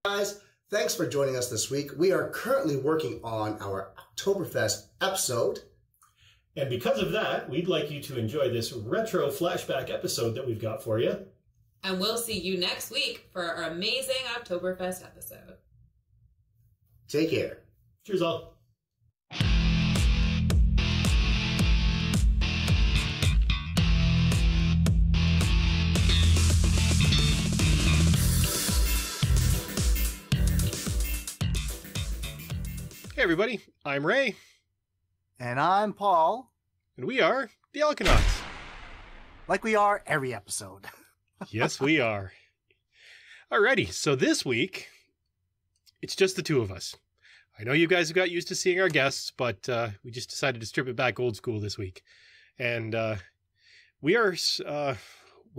Guys, thanks for joining us this week. We are currently working on our Oktoberfest episode. And because of that, we'd like you to enjoy this retro flashback episode that we've got for you. And we'll see you next week for our amazing Oktoberfest episode. Take care. Cheers all. Hey everybody, I'm Ray. And I'm Paul. And we are the Alconauts. Like we are every episode. Yes, we are. Alrighty, so this week, it's just the two of us. I know you guys have got used to seeing our guests, but we just decided to strip it back old school this week. And we're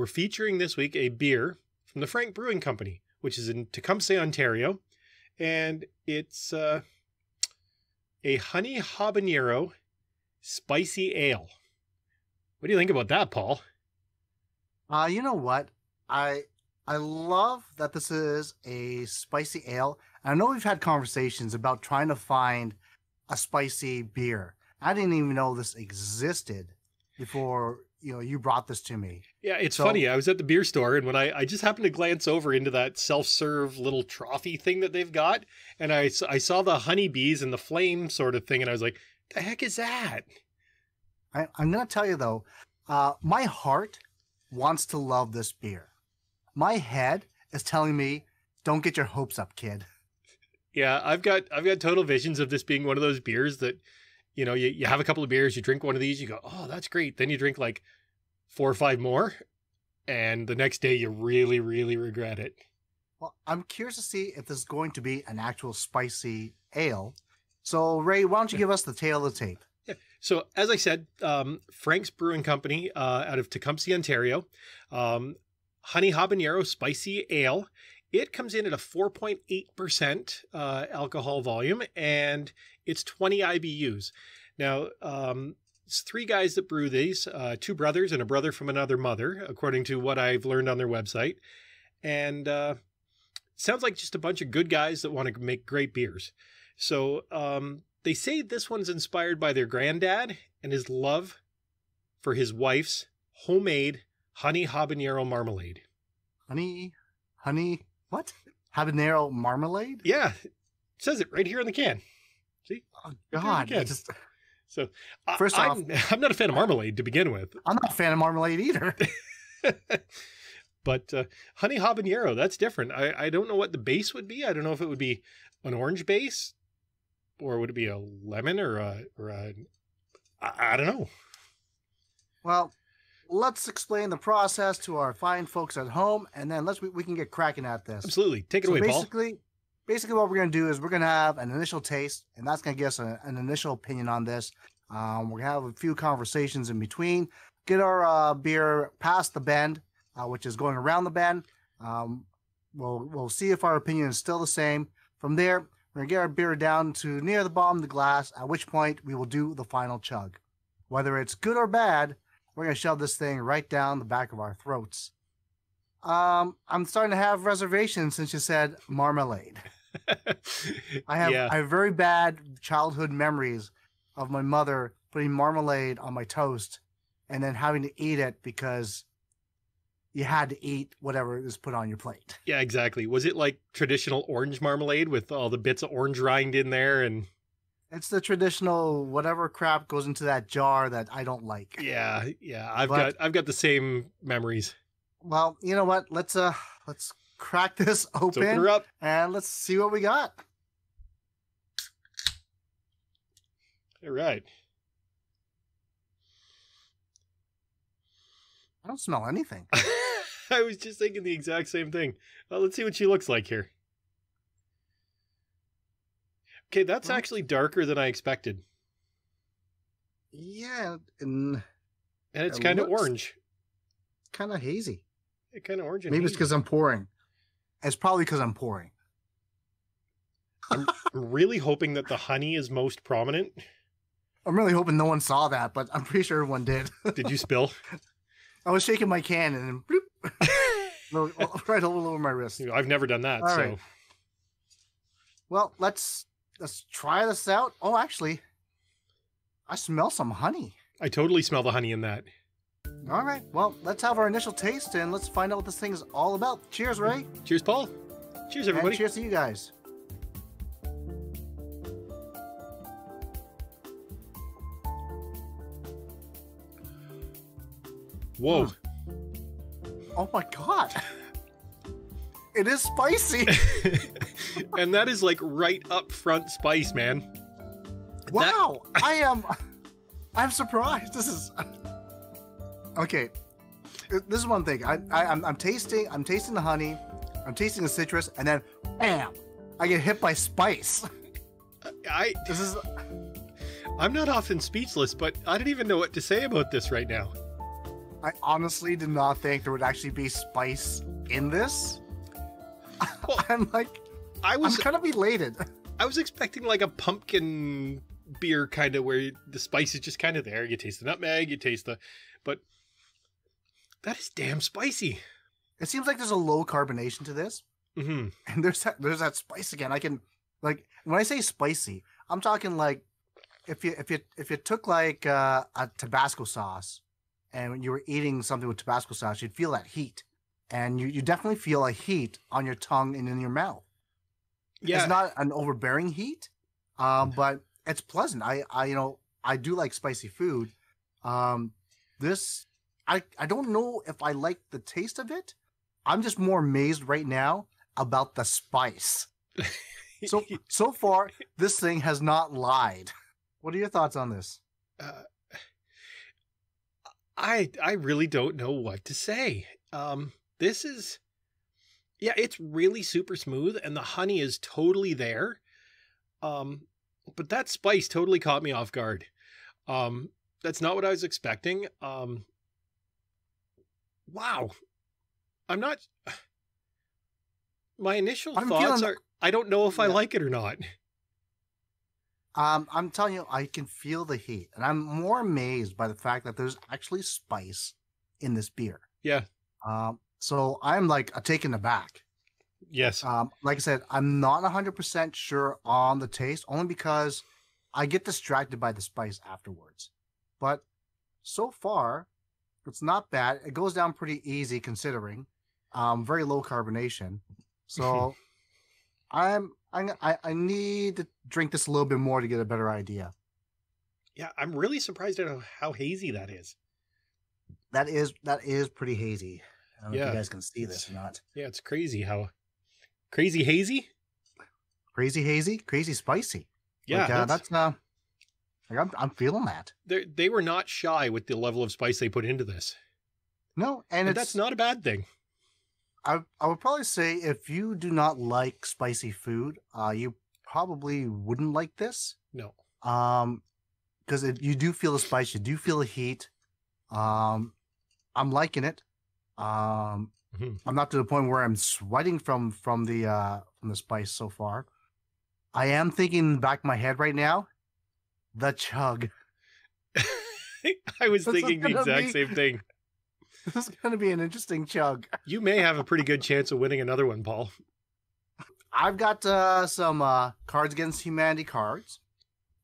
featuring this week a beer from the Frank Brewing Company, which is in Tecumseh, Ontario. And it's a honey habanero spicy ale. What do you think about that, Paul? You know what? I love that this is a spicy ale. I know we've had conversations about trying to find a spicy beer. I didn't even know this existed before you brought this to me. Yeah, it's funny. I was at the beer store, and when I just happened to glance over into that self-serve little trophy thing that they've got, and I saw the honeybees and the flame sort of thing, and I was like, the heck is that? I'm going to tell you, though, my heart wants to love this beer. My head is telling me, don't get your hopes up, kid. Yeah, I've got total visions of this being one of those beers that, you have a couple of beers, you drink one of these, you go, oh, that's great. Then you drink like 4 or 5 more, and the next day you really, really regret it. Well, I'm curious to see if this is going to be an actual spicy ale. So, Ray, why don't you give us the tale of the tape? Yeah. So, as I said, Frank's Brewing Company out of Tecumseh, Ontario, honey habanero spicy ale. It comes in at a 4.8% alcohol volume, and it's 20 IBUs. Now, it's 3 guys that brew these, 2 brothers and a brother from another mother, according to what I've learned on their website. And sounds like just a bunch of good guys that want to make great beers. So they say this one's inspired by their granddad and his love for his wife's homemade honey habanero marmalade. Honey, what? Habanero marmalade? Yeah, it says it right here in the can. See? Oh, God. So, first off, I'm not a fan of marmalade to begin with. I'm not a fan of marmalade either. But honey habanero, that's different. I don't know what the base would be. I don't know if it would be an orange base, or would it be a lemon or I don't know. Well, let's explain the process to our fine folks at home, and then we can get cracking at this. Absolutely. Take it away, Paul. Basically what we're going to do is we're going to have an initial taste, and that's going to give us an initial opinion on this. We're going to have a few conversations in between, get our beer past the bend, which is going around the bend. We'll see if our opinion is still the same. From there, we're going to get our beer down to near the bottom of the glass, at which point we will do the final chug. Whether it's good or bad, we're going to shove this thing right down the back of our throats. I'm starting to have reservations since you said marmalade. I have very bad childhood memories of my mother putting marmalade on my toast and then having to eat it because you had to eat whatever is put on your plate. Yeah, exactly. Was it like traditional orange marmalade with all the bits of orange rind in there? And it's the traditional whatever crap goes into that jar that I don't like. Yeah. I've got the same memories. Well, you know what? Let's crack this open. Let's open her up. And let's see what we got. All right. I don't smell anything. I was just thinking the exact same thing. Well, let's see what she looks like here. Okay, that's actually darker than I expected. Yeah, and it's kind of orange. Kind of hazy. Kind of orange. Maybe it's because I'm pouring. It's probably because I'm pouring. I'm really hoping that the honey is most prominent. I'm really hoping no one saw that, but I'm pretty sure everyone did. Did you spill? I was shaking my can and then bloop, right all over my wrist. I've never done that. All so right. Well, let's try this out. Oh, actually, I smell some honey. I totally smell the honey in that. All right. Well, let's have our initial taste and let's find out what this thing is all about. Cheers, Ray. Cheers, Paul. Cheers, everybody. And cheers to you guys. Whoa. Oh my God. It is spicy. And that is like right up front spice, man. Wow. I'm surprised. This is okay. This is one thing. I'm tasting the honey, I'm tasting the citrus, and then bam, I get hit by spice. I'm not often speechless, but I don't even know what to say about this right now. I honestly did not think there would actually be spice in this. Well, I'm kind of elated. I was expecting like a pumpkin beer kind of where the spice is just kind of there. You taste the nutmeg, but that is damn spicy. It seems like there's a low carbonation to this. Mm-hmm. And there's that spice again. I can, like, when I say spicy, I'm talking like if you took like a Tabasco sauce and when you were eating something with Tabasco sauce, you'd feel that heat. And you definitely feel a heat on your tongue and in your mouth. Yeah. It's not an overbearing heat, but it's pleasant. I do like spicy food. This, I don't know if I like the taste of it. I'm just more amazed right now about the spice. So far, this thing has not lied. What are your thoughts on this? I really don't know what to say. This is, yeah, it's really super smooth and the honey is totally there. But that spice totally caught me off guard. That's not what I was expecting. Wow. My initial thoughts are, I don't know if I like it or not. I'm telling you, I can feel the heat, and I'm more amazed by the fact that there's actually spice in this beer. Yeah. So I'm like taken aback. Yes. Like I said, I'm not 100% sure on the taste, only because I get distracted by the spice afterwards. But so far, it's not bad. It goes down pretty easy considering very low carbonation. So I need to drink this a little bit more to get a better idea. Yeah, I'm really surprised at how hazy that is. That is pretty hazy. I don't know if you guys can see this or not. Yeah, it's crazy how crazy hazy. Crazy hazy, crazy spicy. Yeah, I'm feeling that. They were not shy with the level of spice they put into this. No, and that's not a bad thing. I would probably say if you do not like spicy food, you probably wouldn't like this. No. Because you do feel the spice, you do feel the heat. I'm liking it. I'm not to the point where I'm sweating from the spice so far. I am thinking in the back of my head right now, the chug. I was thinking the exact same thing. This is going to be an interesting chug. You may have a pretty good chance of winning another one, Paul. I've got some Cards Against Humanity cards.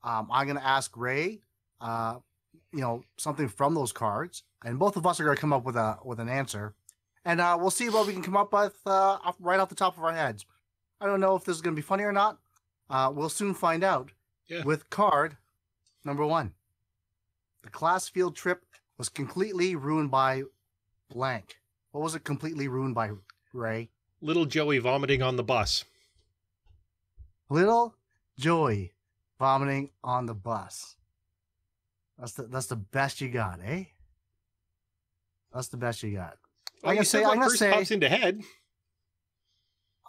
I'm going to ask Ray, something from those cards, and both of us are going to come up with an answer, and we'll see what we can come up with right off the top of our heads. I don't know if this is going to be funny or not. We'll soon find out. Yeah. With card number 1, the class field trip was completely ruined by blank. What was it completely ruined by, Ray? Little Joey vomiting on the bus. Little Joey vomiting on the bus. That's the best you got, eh? That's the best you got. Well, I'm gonna say pops into head.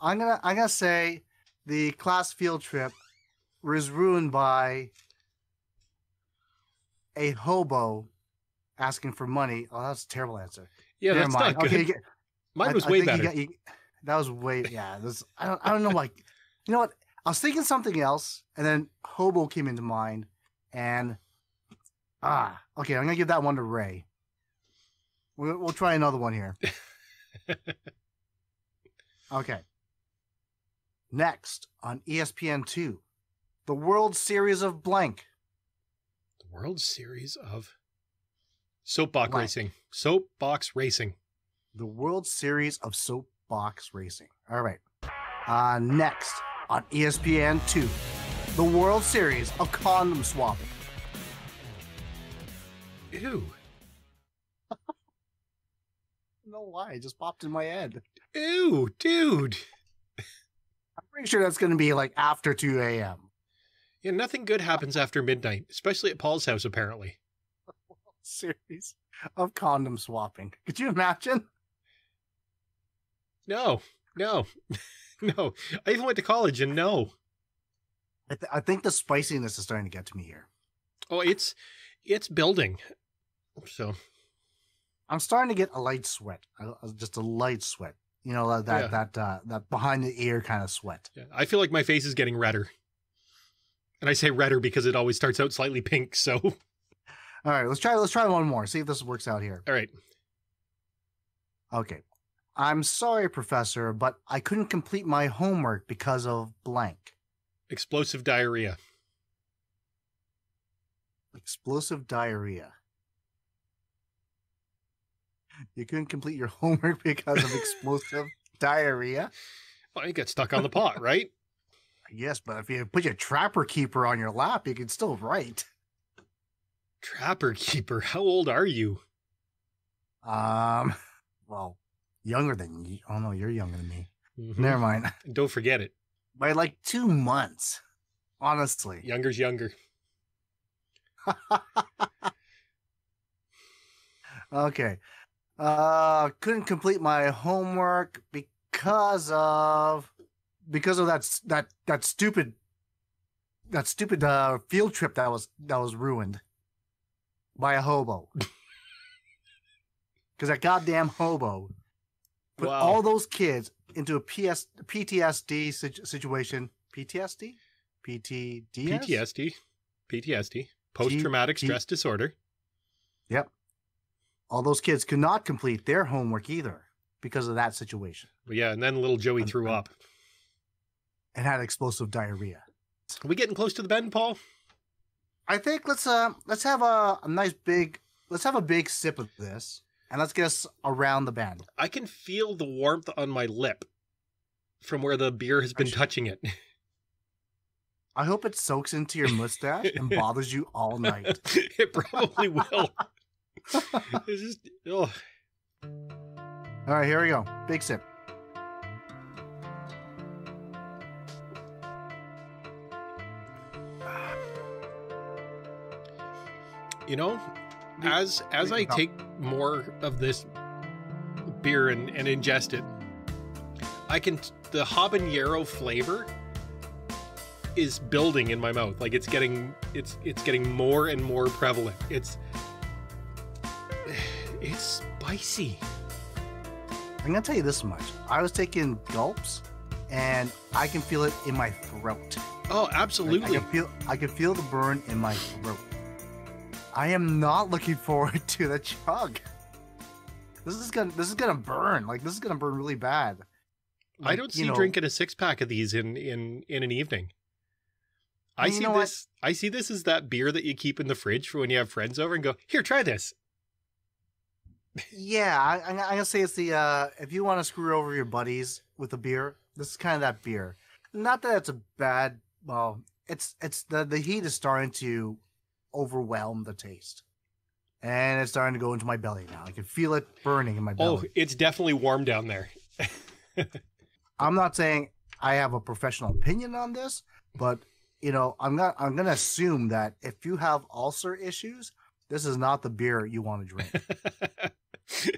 I'm gonna say the class field trip was ruined by a hobo asking for money. Oh, that's a terrible answer. Yeah, that's not good. Okay, mine was way better. That was way, yeah. I don't know, like, you know what? I was thinking something else, and then hobo came into mind, and okay, I'm gonna give that one to Ray. We'll try another one here. Okay. Next on ESPN2, the World Series of blank. The World Series of Soapbox Blank. Racing. Soapbox Racing. The World Series of Soapbox Racing. All right. Next on ESPN2, the World Series of condom swapping. Ew. I don't know why. It just popped in my head. Ew, dude. I'm pretty sure that's going to be like after 2 a.m. Yeah, nothing good happens after midnight, especially at Paul's house, apparently. Series of condom swapping. Could you imagine? No. No. I even went to college and no. I think the spiciness is starting to get to me here. Oh, it's building. So I'm starting to get a light sweat. Just a light sweat. You know, that behind the ear kind of sweat. yeah, I feel like my face is getting redder. And I say redder because it always starts out slightly pink, so. All right, let's try one more. See if this works out here. All right. Okay. I'm sorry, Professor, but I couldn't complete my homework because of blank. Explosive diarrhea. Explosive diarrhea. You couldn't complete your homework because of explosive diarrhea? Well, you get stuck on the pot, right? Yes, but if you put your trapper keeper on your lap, you can still write. Trapper keeper, how old are you? Well, younger than you. Oh no, you're younger than me. Mhm. Never mind. Don't forget it. By like 2 months, honestly. Younger's younger. Okay. Couldn't complete my homework because of that stupid field trip that was ruined by a hobo. Because that goddamn hobo put Wow. all those kids into a PTSD situation. PTSD? PTDS? PTSD. Post-traumatic stress disorder. Yep. All those kids could not complete their homework either because of that situation But yeah, and then little Joey threw up. and had explosive diarrhea. Are we getting close to the bend, Paul? I think let's have a big sip of this and let's get us around the bend. I can feel the warmth on my lip from where the beer has been touching it. I hope it soaks into your mustache and bothers you all night. It probably will. It's just, oh. All right, here we go. Big sip. You know, as I take more of this beer and ingest it, the habanero flavor is building in my mouth. Like it's getting more and more prevalent. It's spicy. I'm gonna tell you this much. I was taking gulps, and I can feel it in my throat. Oh, absolutely. Like, I can feel the burn in my throat. I am not looking forward to the chug. This is gonna burn. Like this is gonna burn really bad. I don't see drinking a 6-pack of these in an evening. I see this as that beer that you keep in the fridge for when you have friends over and go, here, try this. Yeah, I'm gonna say it's the if you want to screw over your buddies with a beer, this is kind of that beer. Not that it's a bad. Well, it's the heat is starting to overwhelm the taste, and it's starting to go into my belly now. I can feel it burning in my belly. Oh, it's definitely warm down there. I'm not saying I have a professional opinion on this, but I'm gonna assume that if you have ulcer issues, this is not the beer you want to drink.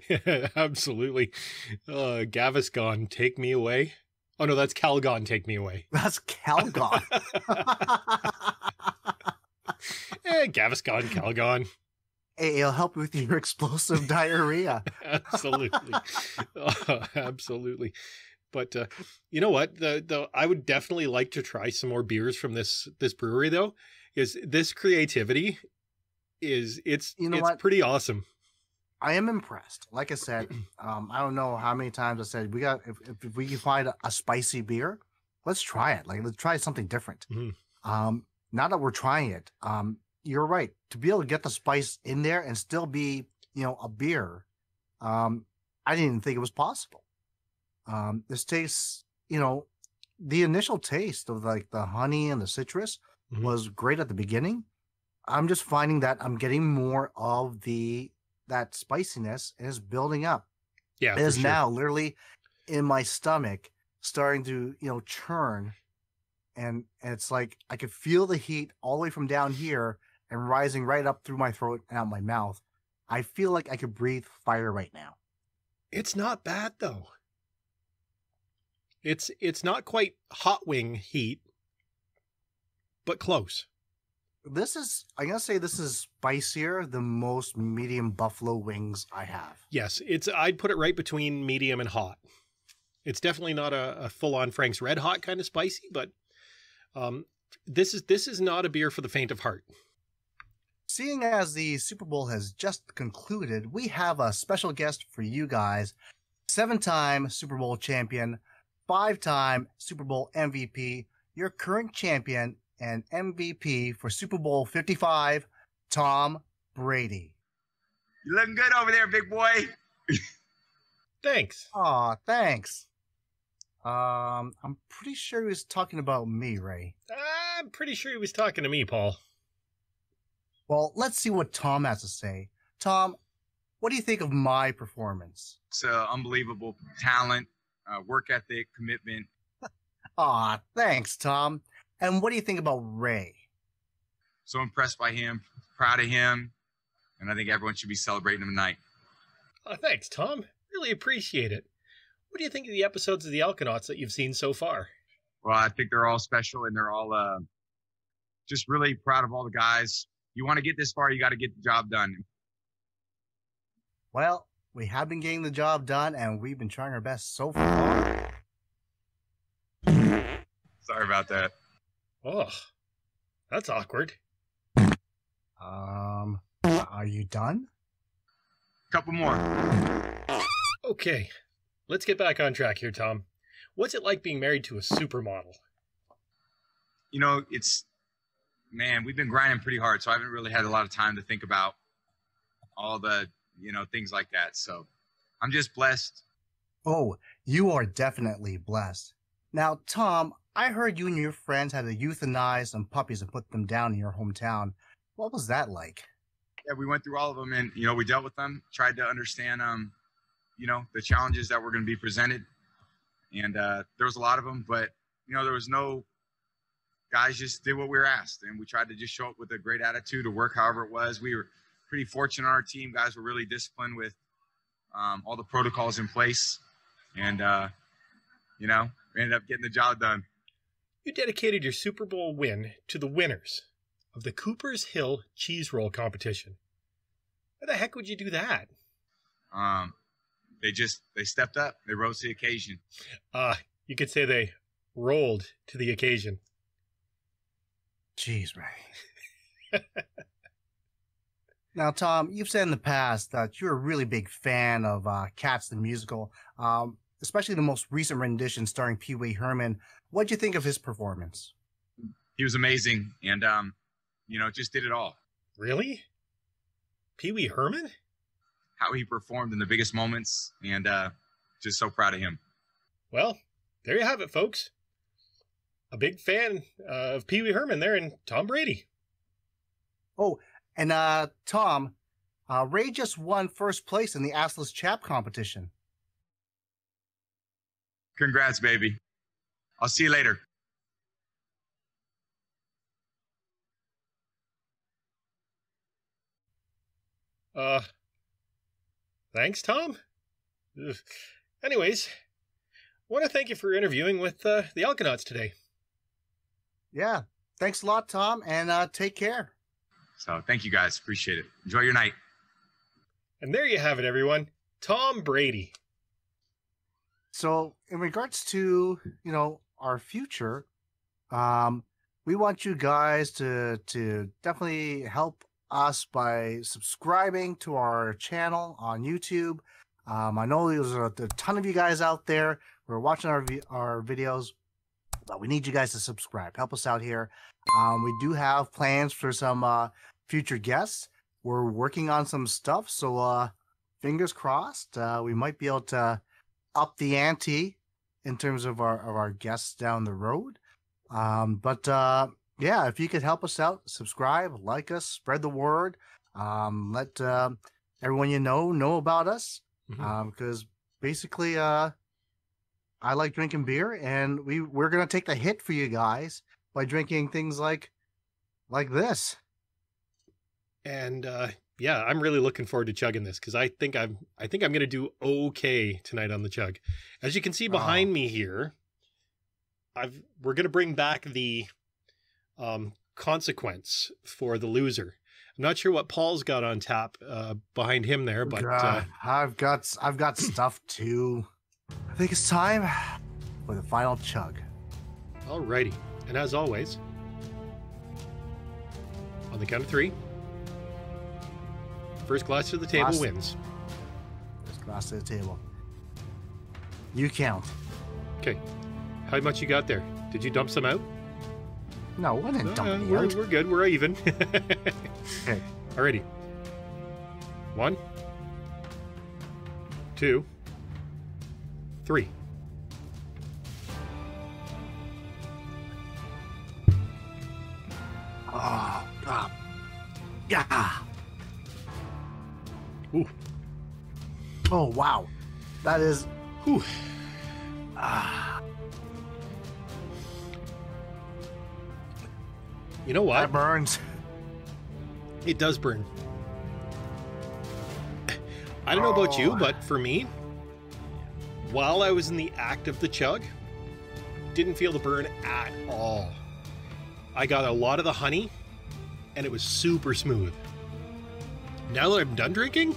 Yeah, absolutely. Gaviscon, take me away. Oh no, that's Calgon, take me away. That's Calgon. Gaviscon, Calgon. Hey, it'll help with your explosive diarrhea. Absolutely. Absolutely. But you know what? I would definitely like to try some more beers from this brewery though. Is this creativity it's pretty awesome. I am impressed. Like I said, I don't know how many times I said if we can find a spicy beer, let's try it. Like, let's try something different. Mm-hmm. Now that we're trying it, you're right. To be able to get the spice in there and still be, a beer, I didn't even think it was possible. This tastes, the initial taste of like the honey and the citrus Mm-hmm. was great at the beginning. I'm just finding that I'm getting more of that spiciness and it's building up. Yeah, It for is sure. now literally in my stomach starting to, churn. And it's like I could feel the heat all the way from down here and rising right up through my throat and out my mouth. I feel like I could breathe fire right now. It's not bad though. It's not quite hot wing heat, but close. I'm gonna say this is spicier than most medium buffalo wings I have. Yes, I'd put it right between medium and hot. It's definitely not a full-on Frank's Red Hot kind of spicy, but this is not a beer for the faint of heart. Seeing as the Super Bowl has just concluded, we have a special guest for you guys. 7-time Super Bowl champion, 5-time Super Bowl MVP, your current champion and MVP for Super Bowl 55, Tom Brady. You looking good over there, big boy. Thanks. Aw, thanks. I'm pretty sure he was talking about me, Ray. I'm pretty sure he was talking to me, Paul. Well, let's see what Tom has to say. Tom, what do you think of my performance? It's unbelievable talent, work ethic, commitment. Aw, thanks, Tom. And what do you think about Ray? So impressed by him, proud of him, and I think everyone should be celebrating him tonight. Thanks, Tom. Really appreciate it. What do you think of the episodes of the Alconauts that you've seen so far? Well, I think they're all special, and they're all just really proud of all the guys. You want to get this far, you got to get the job done. Well, we have been getting the job done, and we've been trying our best so far. Sorry about that. Oh, that's awkward. Are you done? Couple more. Okay, let's get back on track here, Tom. What's it like being married to a supermodel? We've been grinding pretty hard, so I haven't really had a lot of time to think about all the, things like that. So I'm just blessed. Oh, you are definitely blessed. Now, Tom, I heard you and your friends had to euthanize some puppies and put them down in your hometown. What was that like? Yeah, we went through all of them, and, we dealt with them, tried to understand, the challenges that were going to be presented. And there was a lot of them, but, there was no guys just did what we were asked. And we tried to just show up with a great attitude to work however it was. We were pretty fortunate on our team. Guys were really disciplined with all the protocols in place. And, we ended up getting the job done. You dedicated your Super Bowl win to the winners of the Cooper's Hill Cheese Roll competition. Why the heck would you do that? They stepped up. They rose to the occasion. You could say they rolled to the occasion. Jeez, Ray. Now, Tom, you've said in the past that you're a really big fan of Cats the musical, especially the most recent rendition starring Pee Wee Herman. What'd you think of his performance? He was amazing, and just did it all. Really? Pee Wee Herman? How he performed in the biggest moments, and just so proud of him. Well, there you have it, folks. A big fan of Pee Wee Herman there and Tom Brady. Oh, and Tom, Ray just won first place in the Assless Chap competition. Congrats, baby. I'll see you later. Thanks, Tom. Anyways, I want to thank you for interviewing with the Alconauts today. Yeah, thanks a lot, Tom, and take care. So thank you guys. Appreciate it. Enjoy your night. And there you have it, everyone. Tom Brady. So in regards to, our future, we want you guys to definitely help us by subscribing to our channel on YouTube. I know there's a ton of you guys out there who are watching our videos. But we need you guys to subscribe. Help us out here. We do have plans for some future guests. We're working on some stuff, so fingers crossed. We might be able to up the ante in terms of our guests down the road. Yeah, if you could help us out, subscribe, like us, spread the word, let everyone you know about us. Because basically, I like drinking beer, and we're gonna take the hit for you guys by drinking things like this. And yeah, I'm really looking forward to chugging this because I think I'm gonna do okay tonight on the chug. As you can see behind me here, we're gonna bring back the consequence for the loser. I'm not sure what Paul's got on tap behind him there, but I've got stuff too. I think it's time for the final chug. Alrighty, and as always, on the count of 3, first glass to the table wins. First glass to the table. You count. Okay, how much you got there? Did you dump some out? No, I didn't dump any we're out. We're good. We're even. Okay. Alrighty. 1, 2, 3. Yeah. Ooh. Oh wow, that is. Whew. You know what? That burns. It does burn. I don't know about you, but for me, while I was in the act of the chug, didn't feel the burn at all. I got a lot of the honey, and it was super smooth. Now that I'm done drinking,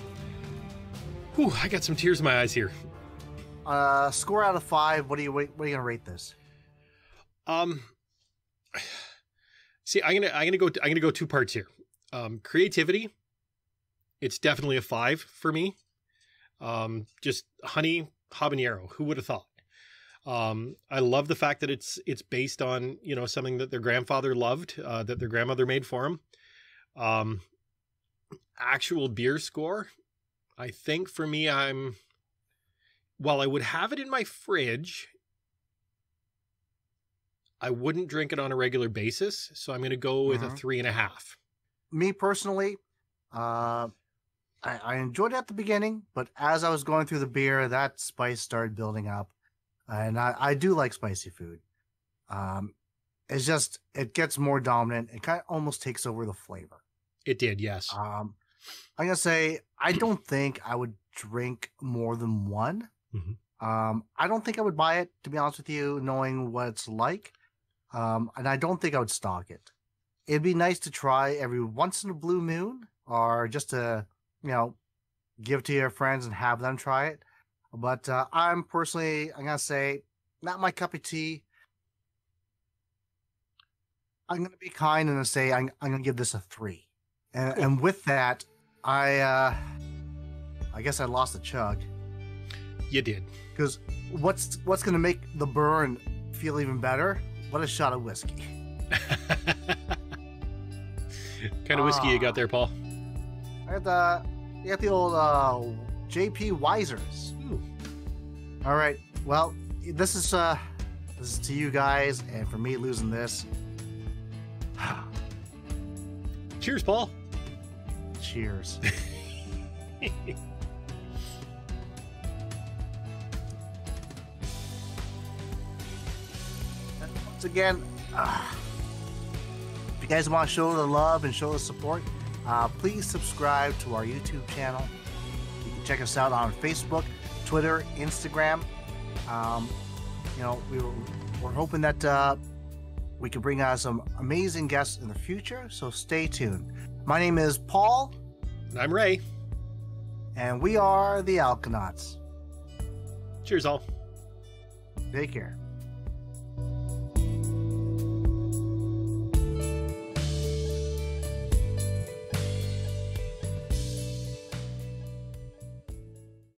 whew, I got some tears in my eyes here. Score out of 5. What are you gonna rate this? See, I'm gonna go 2 parts here. Creativity, it's definitely a 5 for me. Just honey habanero. Who would have thought? I love the fact that it's based on, something that their grandfather loved, that their grandmother made for him. Actual beer score, I think for me, while I would have it in my fridge, I wouldn't drink it on a regular basis. So I'm going to go with a 3.5. Me personally, I enjoyed it at the beginning, but as I was going through the beer, that spice started building up. And I do like spicy food. It's just, it gets more dominant. It kind of almost takes over the flavor. It did, yes. I'm going to say, I don't think I would drink more than one. I don't think I would buy it, to be honest with you, knowing what it's like. And I don't think I would stock it. It'd be nice to try every once in a blue moon, or just to, give to your friends and have them try it. But I'm going to say, not my cup of tea. I'm going to be kind and say I'm going to give this a 3. And with that, I guess I lost the chug. You did. Because what's going to make the burn feel even better? What a shot of whiskey. What kind of whiskey you got there, Paul? I got the old JP Weisers. Ooh. All right. Well, this is to you guys, and for me losing this. Cheers, Paul. Cheers. Once again, if you guys want to show the love and show the support, please subscribe to our YouTube channel. You can check us out on Facebook, Twitter, Instagram. We're hoping that we can bring out some amazing guests in the future, so stay tuned. My name is Paul. And I'm Ray. And we are the Alconauts. Cheers, all. Take care.